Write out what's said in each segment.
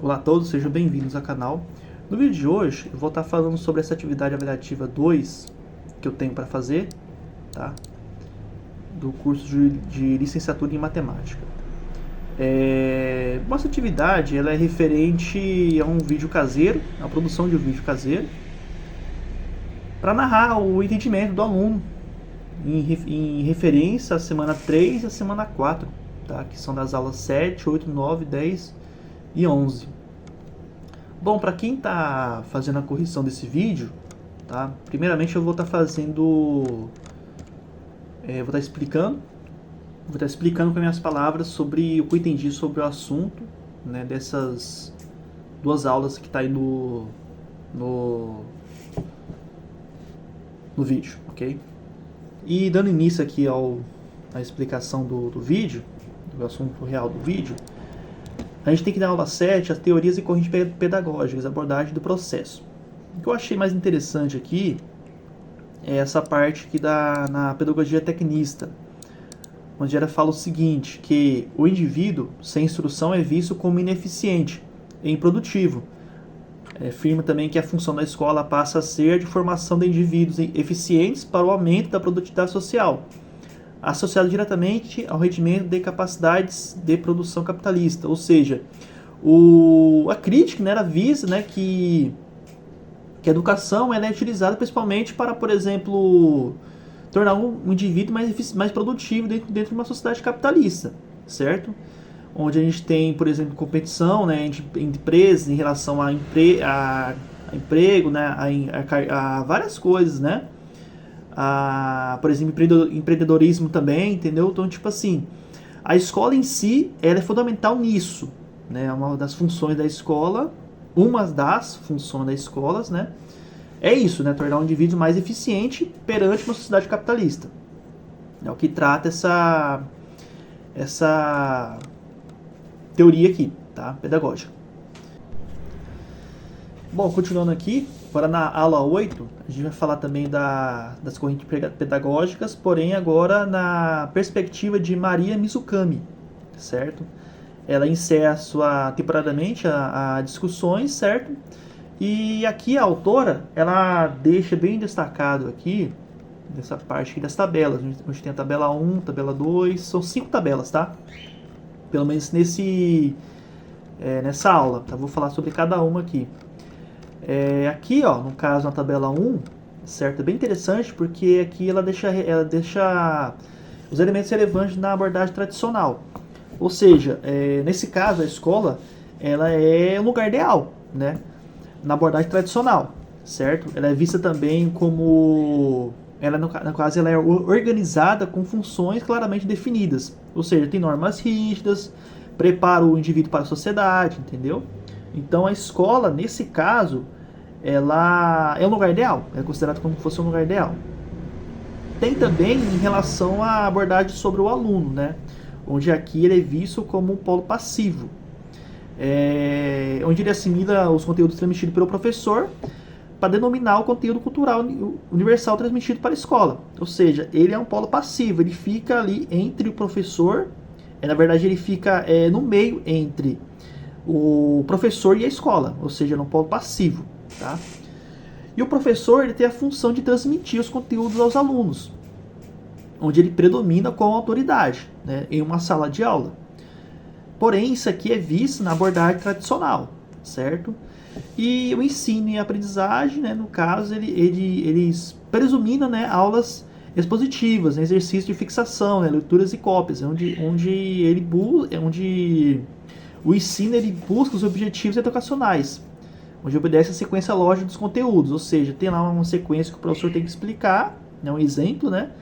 Olá a todos, sejam bem-vindos ao canal. No vídeo de hoje eu vou estar falando sobre essa atividade avaliativa 2 que eu tenho para fazer, tá? Do curso de licenciatura em matemática. Nossa atividade ela é referente a um vídeo caseiro, a produção de um vídeo caseiro, para narrar o entendimento do aluno em referência à semana 3 e à semana 4, tá? Que são das aulas 7, 8, 9, 10 e 11. Bom, para quem está fazendo a correção desse vídeo, tá? Primeiramente eu vou estar vou estar explicando com as minhas palavras sobre o que eu entendi sobre o assunto, né, dessas duas aulas que está aí no vídeo, ok? E dando início aqui à explicação do vídeo, do assunto real do vídeo, a gente tem que dar aula 7, as teorias e correntes pedagógicas, abordagem do processo. O que eu achei mais interessante aqui é essa parte que dá na pedagogia tecnista, onde ela fala o seguinte, que o indivíduo sem instrução é visto como ineficiente e improdutivo. Afirma também que a função da escola passa a ser de formação de indivíduos eficientes para o aumento da produtividade social, associado diretamente ao rendimento de capacidades de produção capitalista. Ou seja, a crítica, né, era vista, né, que a educação ela é utilizada principalmente para, por exemplo, tornar um indivíduo mais produtivo dentro de uma sociedade capitalista, certo? Onde a gente tem, por exemplo, competição, né, entre empresas em relação a emprego, né, a várias coisas, né? Por exemplo, empreendedorismo também, entendeu? Então, tipo assim, a escola em si, ela é fundamental nisso, né? Uma das funções da escola, né? É isso, né? Tornar o indivíduo mais eficiente perante uma sociedade capitalista. É o que trata essa teoria aqui, tá? Pedagógica. Bom, continuando aqui, agora na aula 8, a gente vai falar também das correntes pedagógicas, porém agora na perspectiva de Maria Mizukami, certo? Ela encerra temporariamente a discussões, certo? E aqui a autora, ela deixa bem destacado aqui, nessa parte aqui das tabelas. A gente tem a tabela 1, tabela 2, são 5 tabelas, tá? Pelo menos nessa aula, tá? Vou falar sobre cada uma aqui. Aqui, ó, no caso, na tabela 1, certo? É bem interessante porque aqui ela deixa os elementos relevantes na abordagem tradicional. Ou seja, nesse caso, a escola ela é um lugar ideal, né? Na abordagem tradicional, certo? Ela é vista também como... no caso, ela é organizada com funções claramente definidas. Ou seja, tem normas rígidas, prepara o indivíduo para a sociedade, entendeu? Então, a escola, nesse caso, ela é um lugar ideal. É considerado como se fosse um lugar ideal. Tem também em relação à abordagem sobre o aluno, né? Onde aqui ele é visto como um polo passivo. Onde ele assimila os conteúdos transmitidos pelo professor para denominar o conteúdo cultural universal transmitido para a escola. Ou seja, ele é um polo passivo, ele fica ali entre o professor, na verdade ele fica no meio entre o professor e a escola, ou seja, no polo passivo, tá? E o professor ele tem a função de transmitir os conteúdos aos alunos, onde ele predomina com a autoridade, né, em uma sala de aula. Porém, isso aqui é visto na abordagem tradicional, certo? E o ensino e a aprendizagem, né, no caso, eles presuminam, né, aulas expositivas, né, exercícios de fixação, né, leituras e cópias, onde o ensino ele busca os objetivos educacionais, onde obedece a sequência lógica dos conteúdos, ou seja, tem lá uma sequência que o professor tem que explicar, né, um exemplo, né,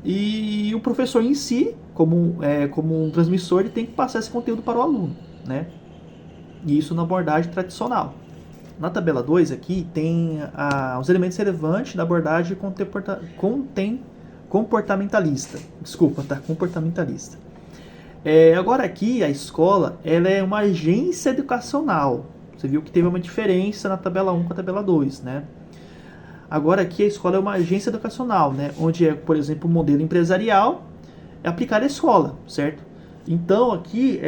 e o professor em si, como um transmissor, ele tem que passar esse conteúdo para o aluno, né? E isso na abordagem tradicional. Na tabela 2 aqui tem os elementos relevantes da abordagem comportamentalista. Desculpa, tá? Comportamentalista. Agora aqui a escola ela é uma agência educacional. Você viu que teve uma diferença na tabela 1 com a tabela 2, né? Agora aqui a escola é uma agência educacional, né? Onde por exemplo, o modelo empresarial é aplicado à escola, certo? Então aqui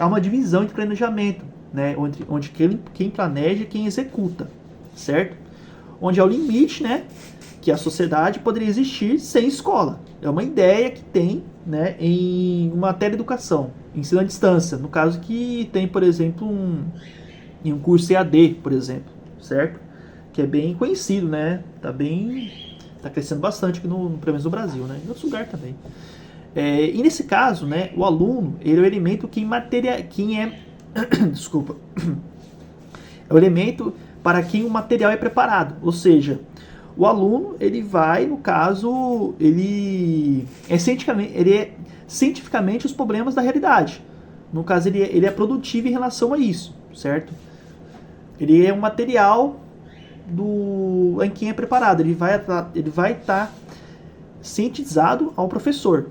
há uma divisão de planejamento, né, onde quem planeja e quem executa, certo? Onde é o limite, né, que a sociedade poderia existir sem escola. É uma ideia que tem, né, em uma teleeducação, ensino à distância, no caso que tem, por exemplo, em um curso EAD, por exemplo, certo? Que é bem conhecido, né? Tá crescendo bastante aqui pelo menos no Brasil, né? Em outros lugares também. E nesse caso, né, o aluno, ele é o elemento desculpa, é o elemento para quem o material é preparado, ou seja, o aluno, ele vai, no caso, ele é cientificamente os problemas da realidade. No caso, ele é produtivo em relação a isso, certo? Ele é um material em quem é preparado. Ele vai estar cientizado ao professor.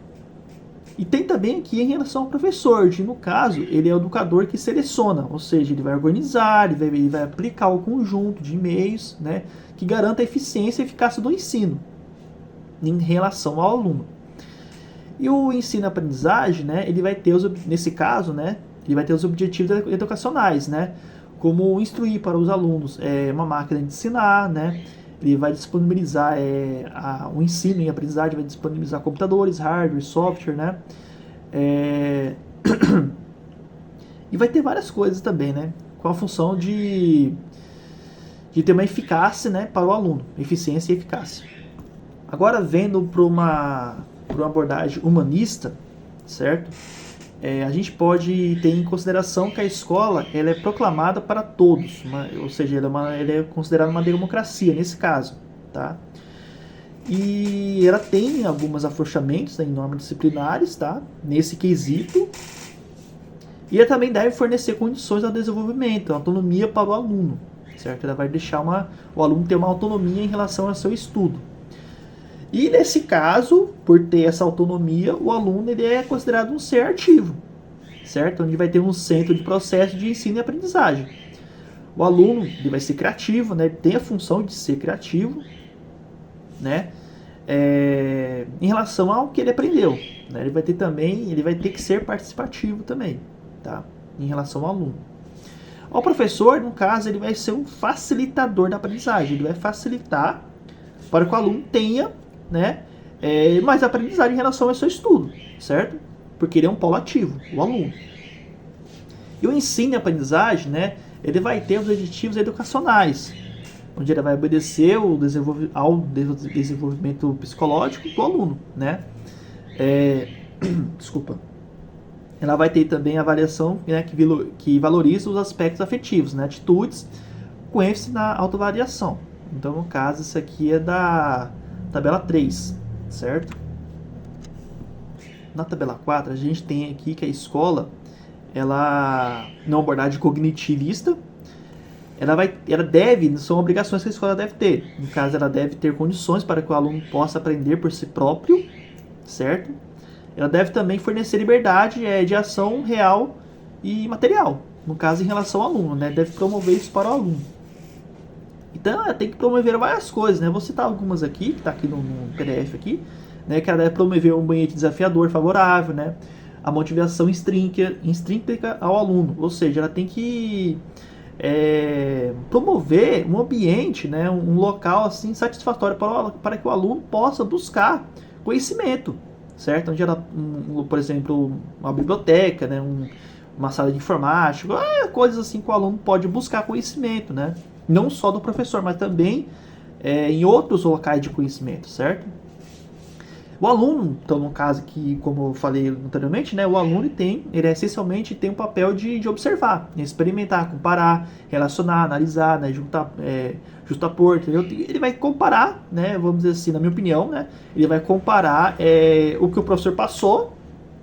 E tem também aqui em relação ao professor, que no caso, ele é o educador que seleciona, ou seja, ele vai organizar, ele vai aplicar o conjunto de meios, né, que garanta a eficiência e eficácia do ensino em relação ao aluno. E o ensino-aprendizagem, né, ele vai ter, nesse caso, né, ele vai ter os objetivos educacionais, né, como instruir para os alunos uma máquina de ensinar, né, ele vai disponibilizar o ensino e a aprendizagem, vai disponibilizar computadores, hardware, software, né? E vai ter várias coisas também, né? Com a função de ter uma eficácia, né, para o aluno, eficiência e eficácia. Agora, vendo para uma abordagem humanista, certo? A gente pode ter em consideração que a escola ela é proclamada para todos, ou seja, ela é considerada uma democracia nesse caso, tá? E ela tem alguns afrouxamentos, né, em normas disciplinares, tá? Nesse quesito. E ela também deve fornecer condições ao desenvolvimento, autonomia para o aluno, certo? Ela vai deixar o aluno ter uma autonomia em relação ao seu estudo. E nesse caso, por ter essa autonomia, o aluno ele é considerado um ser ativo, certo? Onde vai ter um centro de processo de ensino e aprendizagem. O aluno ele vai ser criativo, né? Ele tem a função de ser criativo, né? Em relação ao que ele aprendeu, né? Ele vai ter que ser participativo também, tá? Em relação ao aluno. O professor, no caso, ele vai ser um facilitador da aprendizagem. Ele vai facilitar para que o aluno tenha, né, mais aprendizagem em relação ao seu estudo, certo? Porque ele é um polo ativo, o aluno. E o ensino e aprendizagem, né, ele vai ter os objetivos educacionais, onde ele vai obedecer ao desenvolvimento psicológico do aluno, né? Desculpa. Ela vai ter também a avaliação, né, que valoriza os aspectos afetivos, né, atitudes, com ênfase na autovariação. Então, no caso, isso aqui é da tabela 3, certo? Na tabela 4, a gente tem aqui que a escola, ela não é uma abordagem cognitivista, são obrigações que a escola deve ter. No caso, ela deve ter condições para que o aluno possa aprender por si próprio, certo? Ela deve também fornecer liberdade de ação real e material, no caso, em relação ao aluno, né? Deve promover isso para o aluno. Então, ela tem que promover várias coisas, né? Vou citar algumas aqui, que está aqui no PDF aqui, né? Que ela deve promover um ambiente desafiador, favorável, né? A motivação extrínseca ao aluno, ou seja, ela tem que promover um ambiente, né? Um local assim satisfatório para que o aluno possa buscar conhecimento, certo? Onde por exemplo, uma biblioteca, né? Uma sala de informática, coisas assim que o aluno pode buscar conhecimento, né? Não só do professor, mas também em outros locais de conhecimento, certo? O aluno, então no caso aqui, como eu falei anteriormente, né, o aluno ele essencialmente tem um papel de observar, experimentar, comparar, relacionar, analisar, né, justapor, entendeu? Ele vai comparar, né, vamos dizer assim, na minha opinião, né, ele vai comparar o que o professor passou,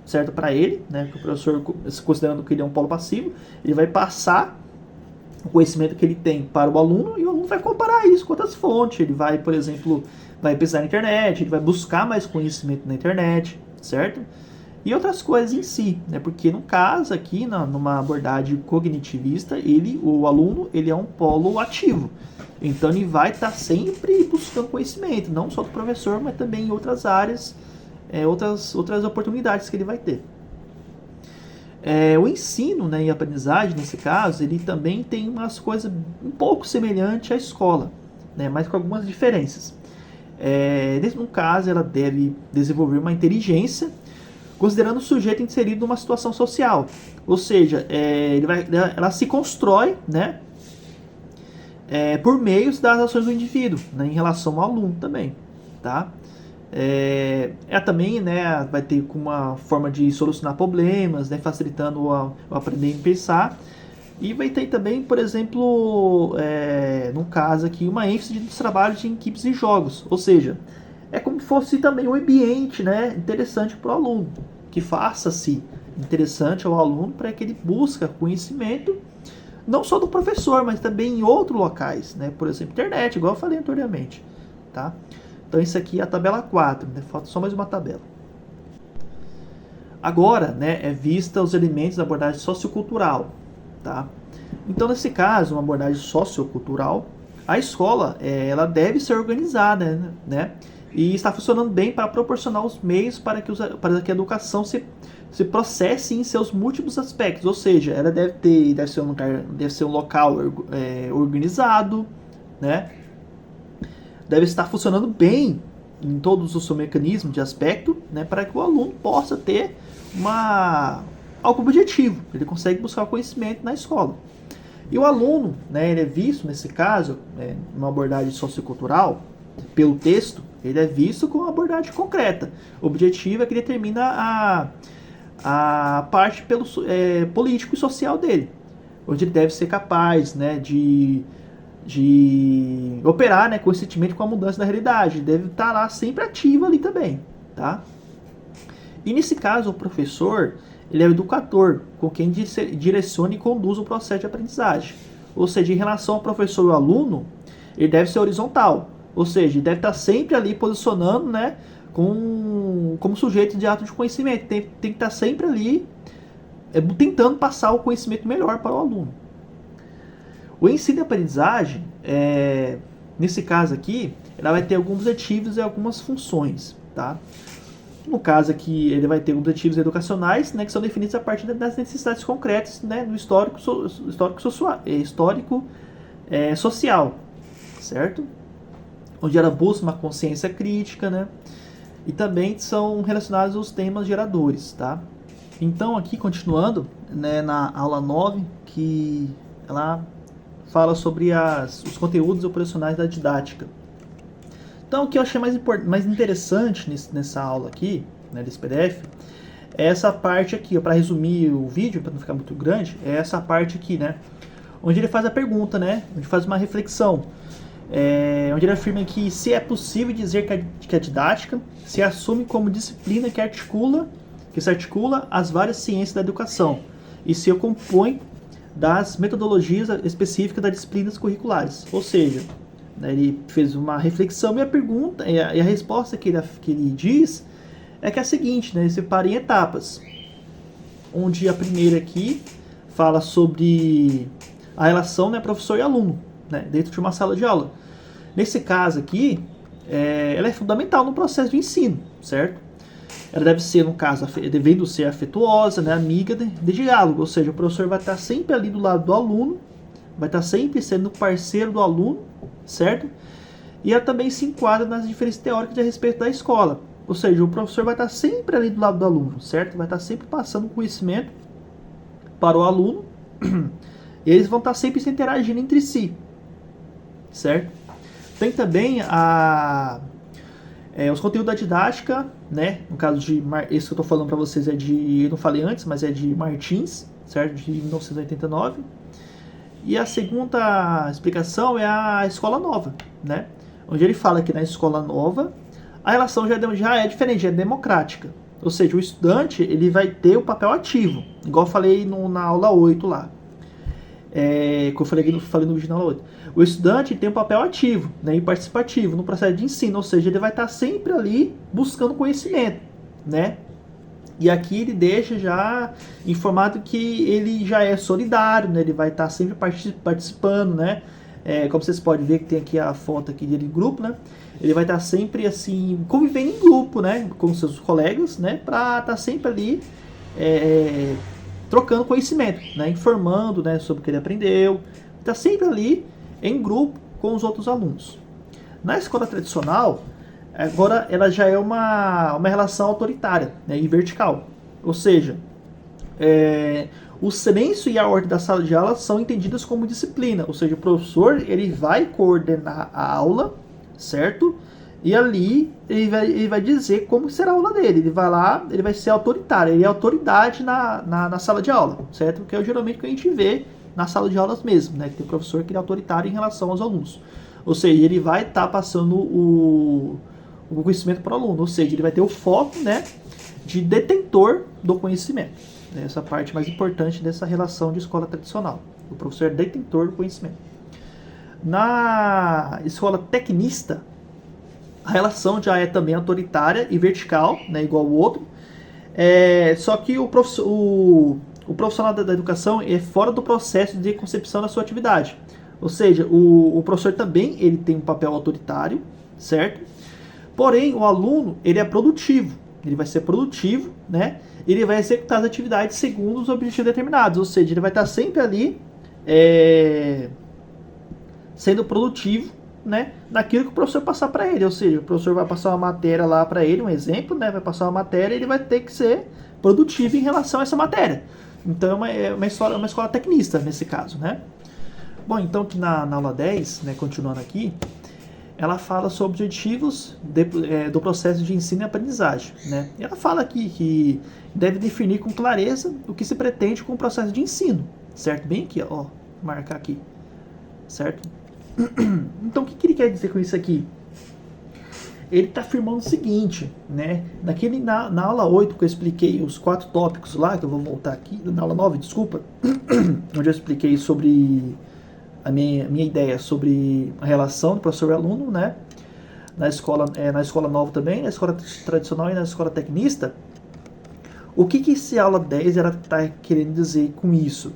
certo, para ele, né, que o professor, considerando que ele é um polo passivo, ele vai passar o conhecimento que ele tem para o aluno e o aluno vai comparar isso com outras fontes. Ele vai, por exemplo, vai pesquisar na internet, ele vai buscar mais conhecimento na internet, certo? E outras coisas em si, né? Porque no caso aqui, numa abordagem cognitivista, o aluno, ele é um polo ativo. Então ele vai estar sempre buscando conhecimento, não só do professor, mas também em outras áreas, outras oportunidades que ele vai ter. O ensino, né, e a aprendizagem, nesse caso, ele também tem umas coisas um pouco semelhantes à escola, né, mas com algumas diferenças. No caso, ela deve desenvolver uma inteligência considerando o sujeito inserido numa situação social. Ou seja, ela se constrói, né, por meio das ações do indivíduo, né, em relação ao aluno também. Tá? Também, né, vai ter uma forma de solucionar problemas, né, facilitando o aprender e pensar. E vai ter também, por exemplo, no caso aqui, uma ênfase nos trabalhos em equipes e jogos. Ou seja, é como se fosse também um ambiente, né, interessante para o aluno, que faça-se interessante ao aluno para que ele busque conhecimento, não só do professor, mas também em outros locais, né, por exemplo, internet, igual eu falei anteriormente. Tá? Então isso aqui é a tabela 4, né, falta só mais uma tabela. Agora, né, é vista os elementos da abordagem sociocultural. Tá? Então, nesse caso, uma abordagem sociocultural, a escola ela deve ser organizada, né? E está funcionando bem para proporcionar os meios para que a educação se processe em seus múltiplos aspectos. Ou seja, ela deve ser um local organizado, né? Deve estar funcionando bem em todos os seus mecanismos de aspecto, né? Para que o aluno possa ter algo objetivo, ele consegue buscar o conhecimento na escola. E o aluno, né, ele é visto, nesse caso, numa abordagem sociocultural, pelo texto, ele é visto com uma abordagem concreta. O objetivo é que determina a parte político e social dele, onde ele deve ser capaz, né, de operar, né, conscientemente com a mudança da realidade. Ele deve estar lá sempre ativo ali também. Tá? E nesse caso, o professor, ele é o educador, com quem direciona e conduz o processo de aprendizagem. Ou seja, em relação ao professor e ao aluno, ele deve ser horizontal. Ou seja, ele deve estar sempre ali posicionando, né, como sujeito de ato de conhecimento. Tem que estar sempre ali tentando passar o conhecimento melhor para o aluno. O ensino e aprendizagem, nesse caso aqui, ela vai ter alguns objetivos e algumas funções. Tá? No caso aqui, ele vai ter objetivos educacionais, né, que são definidos a partir das necessidades concretas, né, do histórico social, certo? Onde ela busca uma consciência crítica, né, e também são relacionados aos temas geradores. Tá? Então, aqui, continuando, né, na aula 9, que ela fala sobre os conteúdos operacionais da didática. Então, o que eu achei mais interessante nessa aula aqui, né, desse PDF, é essa parte aqui, para resumir o vídeo, para não ficar muito grande, é essa parte aqui, né, onde ele faz a pergunta, né, onde faz uma reflexão, onde ele afirma que se é possível dizer que a didática se assume como disciplina que se articula as várias ciências da educação e se compõe das metodologias específicas das disciplinas curriculares, ou seja, ele fez uma reflexão e a pergunta e a resposta que ele diz é que é a seguinte, né? Ele separa em etapas, onde a primeira aqui fala sobre a relação, né, professor e aluno, né, dentro de uma sala de aula. Nesse caso aqui, ela é fundamental no processo de ensino, certo? Ela deve ser, no caso, devendo ser afetuosa, né, amiga de diálogo, ou seja, o professor vai estar sempre ali do lado do aluno, vai estar sempre sendo parceiro do aluno, certo? E ela também se enquadra nas diferenças teóricas a respeito da escola. Ou seja, o professor vai estar sempre ali do lado do aluno, certo? Vai estar sempre passando conhecimento para o aluno e eles vão estar sempre se interagindo entre si, certo? Tem também os conteúdos da didática, né? No caso esse que eu estou falando para vocês eu não falei antes, mas é de Martins, certo? De 1989. E a segunda explicação é a escola nova, né? Onde ele fala que na escola nova a relação já é diferente, já é democrática. Ou seja, o estudante ele vai ter o papel ativo, igual eu falei na aula 8 lá. Que eu falei no vídeo na aula 8. O estudante tem um papel ativo, né, e participativo no processo de ensino, ou seja, ele vai estar sempre ali buscando conhecimento, né? E aqui ele deixa já informado que ele já é solidário, né? Ele vai estar sempre participando, né? Como vocês podem ver que tem aqui a foto aqui dele em grupo, né? Ele vai estar sempre assim convivendo em grupo, né? Com seus colegas, né? Para estar sempre ali trocando conhecimento, né? Informando, né, sobre o que ele aprendeu. Está sempre ali em grupo com os outros alunos. Na escola tradicional, agora ela já é uma relação autoritária, né, e vertical. Ou seja, o silêncio e a ordem da sala de aula são entendidas como disciplina. Ou seja, o professor ele vai coordenar a aula, certo? E ali ele vai dizer como será a aula dele. Ele vai lá, ele vai ser autoritário, ele é autoridade na sala de aula, certo? Que é geralmente o que a gente vê na sala de aulas mesmo, né? Que tem o professor que é autoritário em relação aos alunos. Ou seja, ele vai estar passando o conhecimento para o aluno. Ou seja, ele vai ter o foco, né, de detentor do conhecimento. Essa parte mais importante dessa relação de escola tradicional. O professor é detentor do conhecimento. Na escola tecnista, a relação já é também autoritária e vertical, né, igual o outro. Só que o profissional da educação é fora do processo de concepção da sua atividade. Ou seja, o professor também ele tem um papel autoritário, certo? Porém, o aluno ele é produtivo. Ele vai ser produtivo, né? Ele vai executar as atividades segundo os objetivos determinados. Ou seja, ele vai estar sempre ali sendo produtivo, né, naquilo que o professor passar para ele. Ou seja, o professor vai passar uma matéria lá para ele, um exemplo, né, vai passar uma matéria e ele vai ter que ser produtivo em relação a essa matéria. Então é uma escola tecnista nesse caso, né? Bom, então aqui na aula 10, né, continuando aqui, ela fala sobre objetivos do processo de ensino e aprendizagem, né? E ela fala aqui que deve definir com clareza o que se pretende com o processo de ensino, certo? Bem aqui, ó, vou marcar aqui, certo? Então, o que ele quer dizer com isso aqui? Ele está afirmando o seguinte, né? Na aula 8, que eu expliquei os 4 tópicos lá, que eu vou voltar aqui, na aula 9, desculpa, onde eu expliquei sobre a minha ideia sobre a relação do professor e aluno, né? Na escola nova também, na escola tradicional e na escola tecnista. O que esse aula 10 está querendo dizer com isso?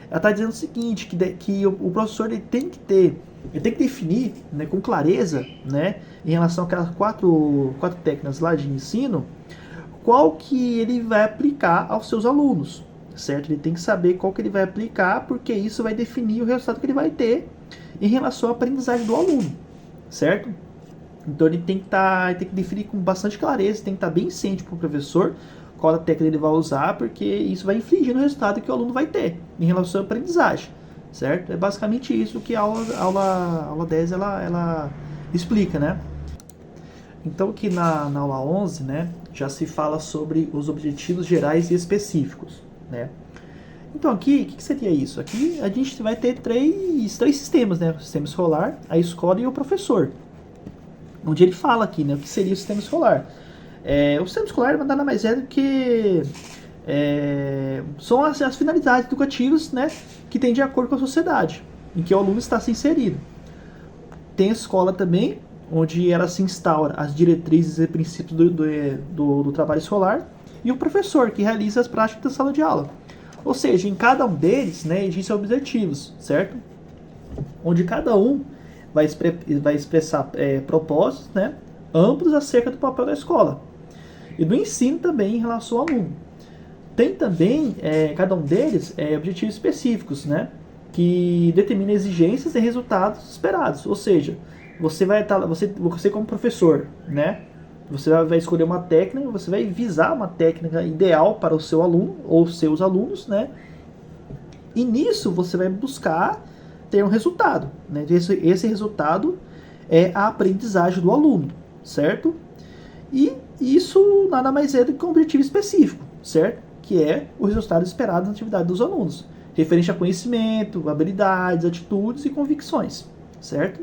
Ela está dizendo o seguinte, que o professor ele tem que definir, né, com clareza, né, em relação àquelas quatro técnicas lá de ensino, qual que ele vai aplicar aos seus alunos, certo? Ele tem que saber qual que ele vai aplicar, porque isso vai definir o resultado que ele vai ter em relação à aprendizagem do aluno, certo? Então ele tem que definir com bastante clareza, tem que estar bem ciente para o professor qual a técnica ele vai usar, porque isso vai infligir no resultado que o aluno vai ter em relação à aprendizagem, certo? É basicamente isso que a aula 10 ela explica, né? Então aqui na aula 11, né, já se fala sobre os objetivos gerais e específicos, né? Então aqui, o que seria isso? Aqui a gente vai ter três sistemas, né? O sistema escolar, a escola e o professor. Onde ele fala aqui, né, o que seria o sistema escolar. O sistema escolar nada mais é do que são as finalidades educativas, né, que tem de acordo com a sociedade em que o aluno está se inserido. Tem a escola também, onde ela se instaura as diretrizes e princípios do trabalho escolar, e o professor, que realiza as práticas da sala de aula. Ou seja, em cada um deles, né, existem objetivos, certo? Onde cada um vai expressar propósitos, né, amplos acerca do papel da escola e do ensino também em relação ao aluno. Tem também, cada um deles, objetivos específicos, né, que determina exigências e resultados esperados. Ou seja, você como professor, né, você vai escolher uma técnica, você vai visar uma técnica ideal para o seu aluno ou seus alunos, né, e nisso você vai buscar ter um resultado, né? Esse resultado é a aprendizagem do aluno, certo? E isso nada mais é do que um objetivo específico, certo? Que é o resultado esperado na atividade dos alunos, referente a conhecimento, habilidades, atitudes e convicções, certo?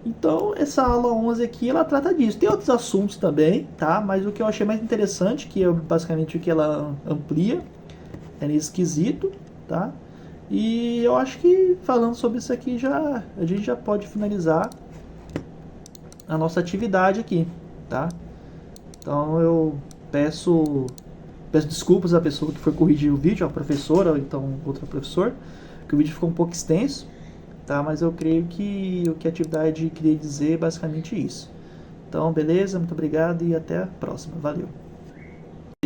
Então, essa aula 11 aqui, ela trata disso. Tem outros assuntos também, tá? Mas o que eu achei mais interessante, que é basicamente o que ela amplia, é nesse quesito, tá? E eu acho que falando sobre isso aqui, a gente já pode finalizar a nossa atividade aqui, tá? Então eu peço desculpas à pessoa que foi corrigir o vídeo, a professora ou então outro professor, que o vídeo ficou um pouco extenso, tá? Mas eu creio que o que a atividade queria dizer é basicamente isso. Então, beleza? Muito obrigado e até a próxima. Valeu!